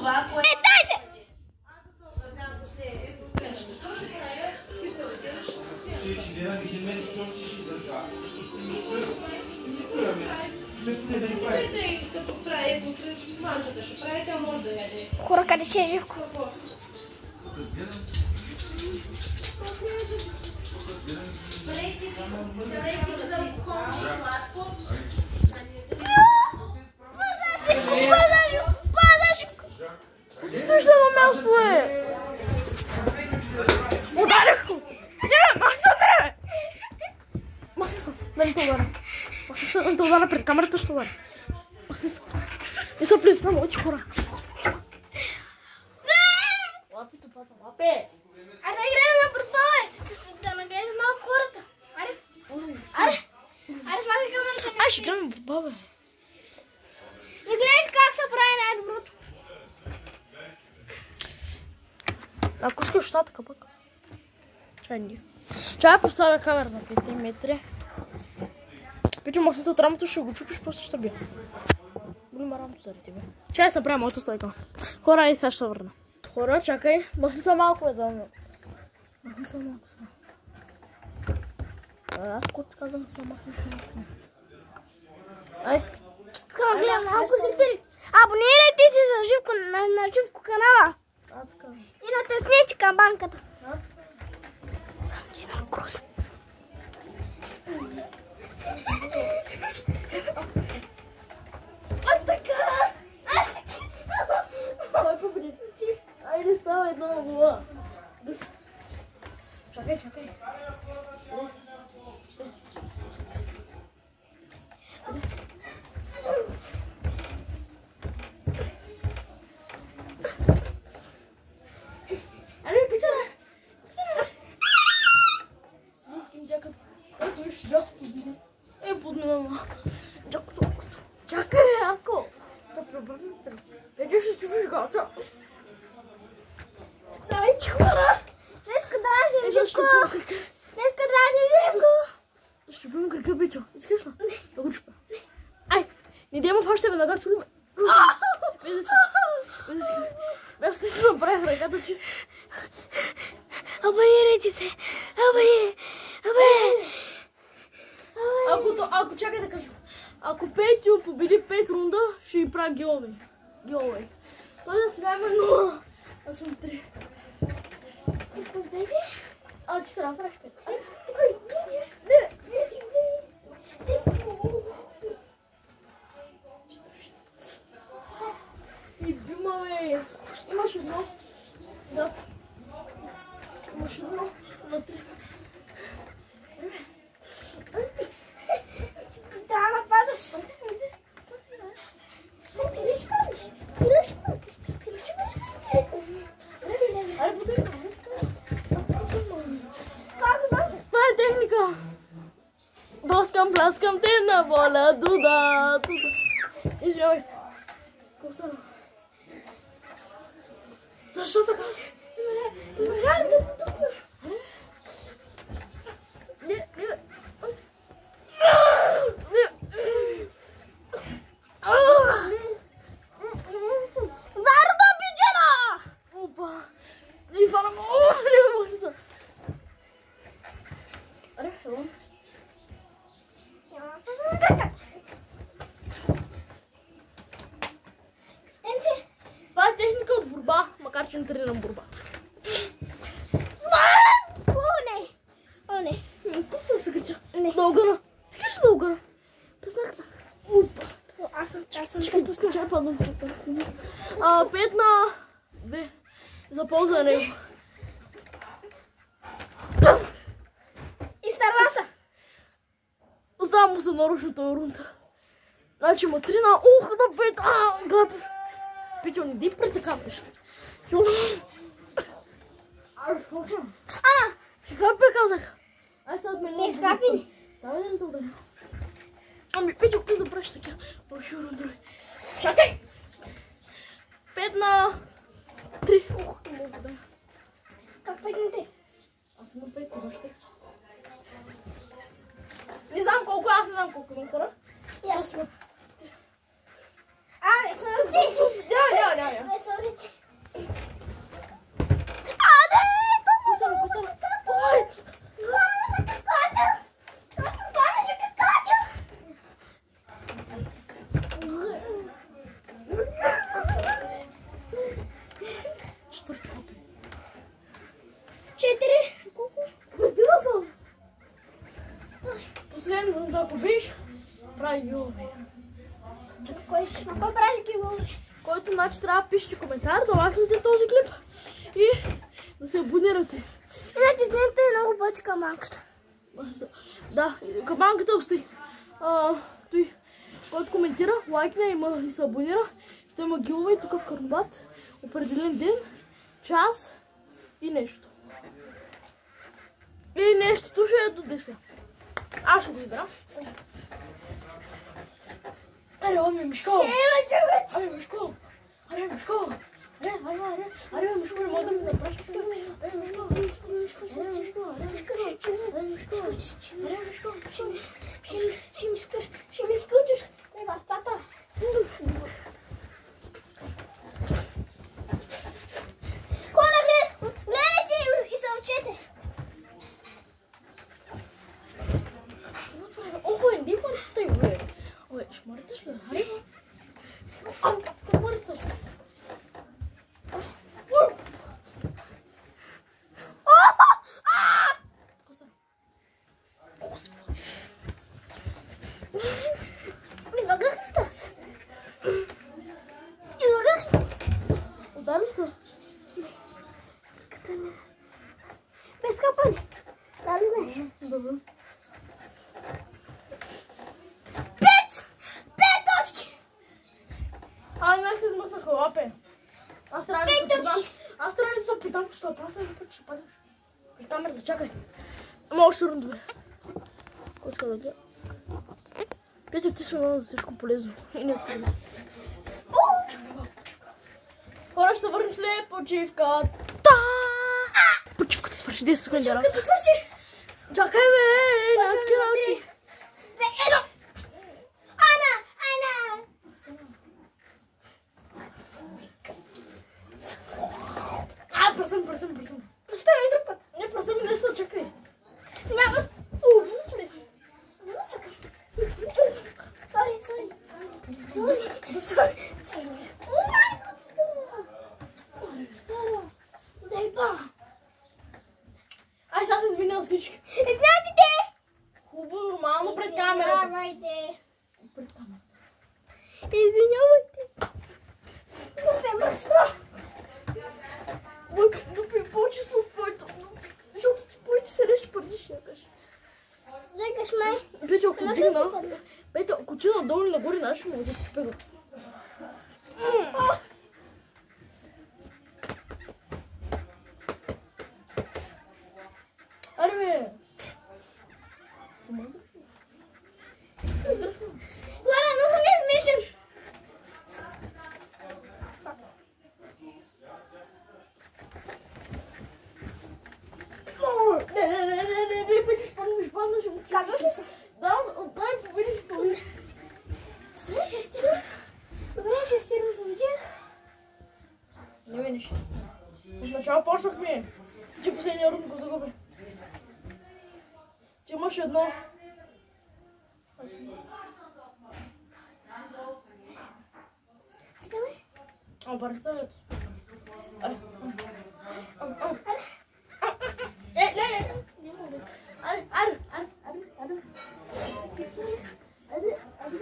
това, което... Дай се! Ще гледам един месец, още ще държа. Като прави манчата, ще прави, тя може да яде. Хора, къде ще е Живко? Стоиш на място, бе! Ударих го! Не, Макса, не! Макса, да не те удара. Макса, да не те удара пред камерата, ще удара. Не са плесна моите хора. Лапи, топата, лапи! Аре да играем на борба, да нагледам малко хората. Аре, сматай камерата. Ай, ще играем на борба, бе. Не гледаш как се прави най-доброто. Ако искаш щатъка пък. Чай поставя камера на 5 метри. Пичо, махни се от рамото, ще го чупиш, после ще бия. Голема рамото заради тебе. Чай се направя моята стойка. Хора, и сега ще върна. Хора, чакай. Махни се малко, бе, за мен. Махни се малко сега. Аз кот казах, се махни малко. Ай. Така гледам малко зрители. Абонирайте се за Живко на Живко канала. Така. И натиснете камбанката. Крос. Така. Айде, ставай долу глава. Чакай. Аре, питара! Снимским джакът. Ето виж джакото биде. Подминала. Джакото. Чакай, ако! Да пребърнем. Вече ще чуваш гата. Давайте хора! Днеска дражнем Живко! Днеска дражнем Живко! Ще бим кръка, бичо. Искаш ли? Да го чупа. Ай! Не дема фаща веднага, чули ме. Без да си направих ръката, че... Абонирайте се! Ако чакай да кажа. Ако Петю победи 5 рунда, ще им правя геовей. Той да сега има 0. Аз съм 3. Ти победи? Ти трябва да правиш 5. И дума, бе. Имаш едно. Гад. Имаш едно. Вътре. Трябва да нападаш. Айде, потъй. Това е техника. Бласкам те на воля, дуда. Извинявай. Какво стана? Защо така? Има реално да потупя. Не. Варда биджана! Опа. Не фана мо. Не може да. Аре, ело. Това е техника от борба, макар че не тренирам борба. О, не. Какво да се кача? Не. Да огъна. Искаш да огъна? Пуснах. Опа. Аз съм Чакай, пусна. Чакай, падна. 5 на 2. За полза на него. Изтърва се. Оставам му се нарушил този рунда. Значи има 3 на... на 5. Гад. Пичо, не ди притъкаваш. Какво бе казах? Ай сега от мен Не скапи. Ставай да не те ударя. Ами, Пичо, какво да правиш такива? Лоши рундове. Чакай! 5 на 3. Не мога да. Как 5 на 3? Аз съм на 5, това ще. Не знам колко, аз не знам колко имам хора. Я. Абе, съм ръци. Да. Бе, съм ръци. че трябва да пишете коментар, да лайкнете този клип и да се абонирате. И натиснете много пъти каманката. Да, каманката остави. Той, който коментира, лайкне и се абонира, ще има гилове тук в Карнобат. Определен ден, час и нещо. И нещото ще е до 10. Аз ще го избера. Аре, Мишко! Аре, Мишко! Аре, Мишко! Аре, Мишко, не мога да ми направиш. Аре, Мишко! Ще ми скучиш. Дай бащата. Хора, гледайте и се учете. Охо, не мъртъй, бе. Ой, ще мъртъш, бе. Аре, бе. Ау, как мъртъш? Излагах ли таз? Излагах ли? Удариш ли? Без капани. Дали знаеш? Добре. 5 точки. Не се измъкнаха лапе. Аз трябва да се опитам, че ще направя един път, ще падаш. Питам, да чакай. Има още рундове. Кой иска да гледа? Петя, ти си много за всичко полезно. И не е полезно. Хора, ще се върнем след почивката. Почивката свърши 10 секунди. Почивката свърши. Чакай, бе! Натки. Ано! Пръсъм. Поставяй друг път. Не, пръсъм и наистина, чакай. Няма. Чакай. Сори. Стара. Дай ба. Ай, сега се извиня всички. Извинявайте! Хубаво, нормално пред камерата. Извинявайте. Пред камерата. Извинявайте. Дупе мръсно. Дупи, повече са от твоето. Защото повече се реше преди шякаш. Чакаш май. Петя, ако дигна, Петя, ако ти надолу и нагоре, наши му да чупе го. Аре, бе! Лара, много ми е смешен. Не, Петя, ще му Казваш ли се? Да, дай победиш. Добре, ще победих. Не виниш. Отначало почнахме. Ти последния рунд го загуби. Ти имаш едно. Представете.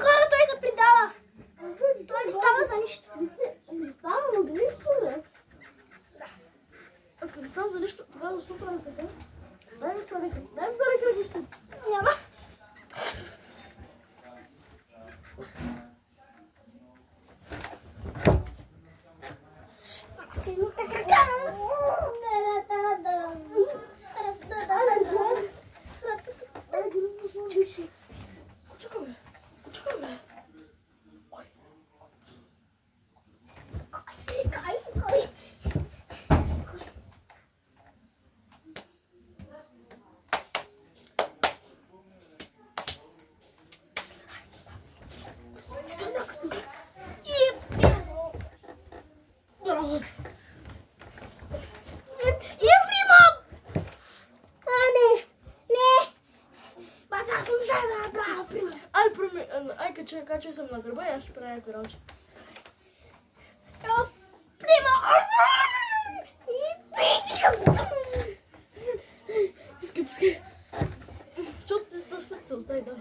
Хора, той се предава. Той не става за нищо. Не става за нищо, бе. Ако не става за нищо, тогава защо правим така? Дай ми човека. Няма. Ще ми така крака. Качай съм на гърба и аз ще правя пиралче. Пускай. Защото да спът се остави, да.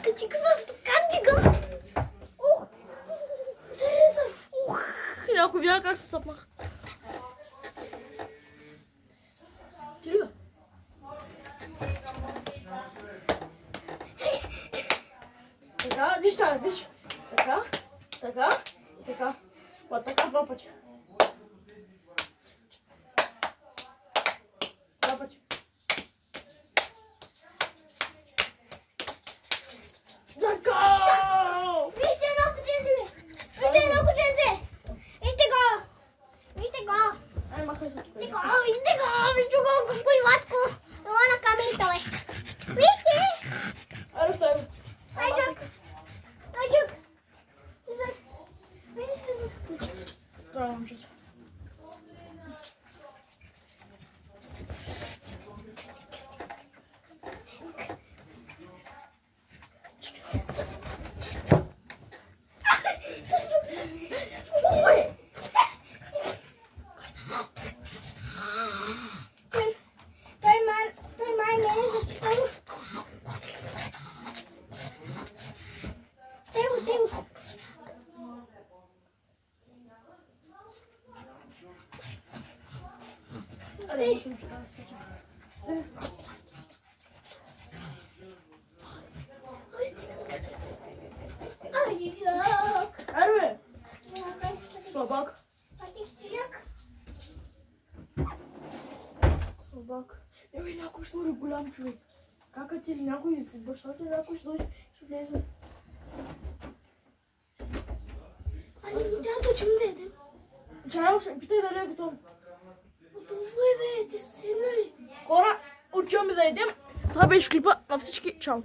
Качи късът, така тигам. видя как се цъпнах. Ти ли бе? Така, виж сега, виж. Така, така и така. Вот така два пъти. Два пъти. Така! Вижте едно кученце, бе! Вижте едно кученце! Вижте го! Вижте го! Ай, махай се тук. Вижте го! Вижте го! Вижте го! Колко е сладко! Ела на камерата, бе! Вижте! Аре, стай. Ай, чак! Ай, чак! Вижте! Това е момчето. Той май мене защитава. Стай го! Аре, момчето, да се чака. Ай, чак! Аре, бе! Слабак. Слабак. Еми, някой ще дойде голям човек. Какът или някой си бащата, някой ще дойде, ще влезе. Али, ни трябва да учим да ядем. Чай, ще питай дали е готово. Готово е, бе, те са седнали. Хора, отиваме да едем. Това беше клипа на всички. Чао!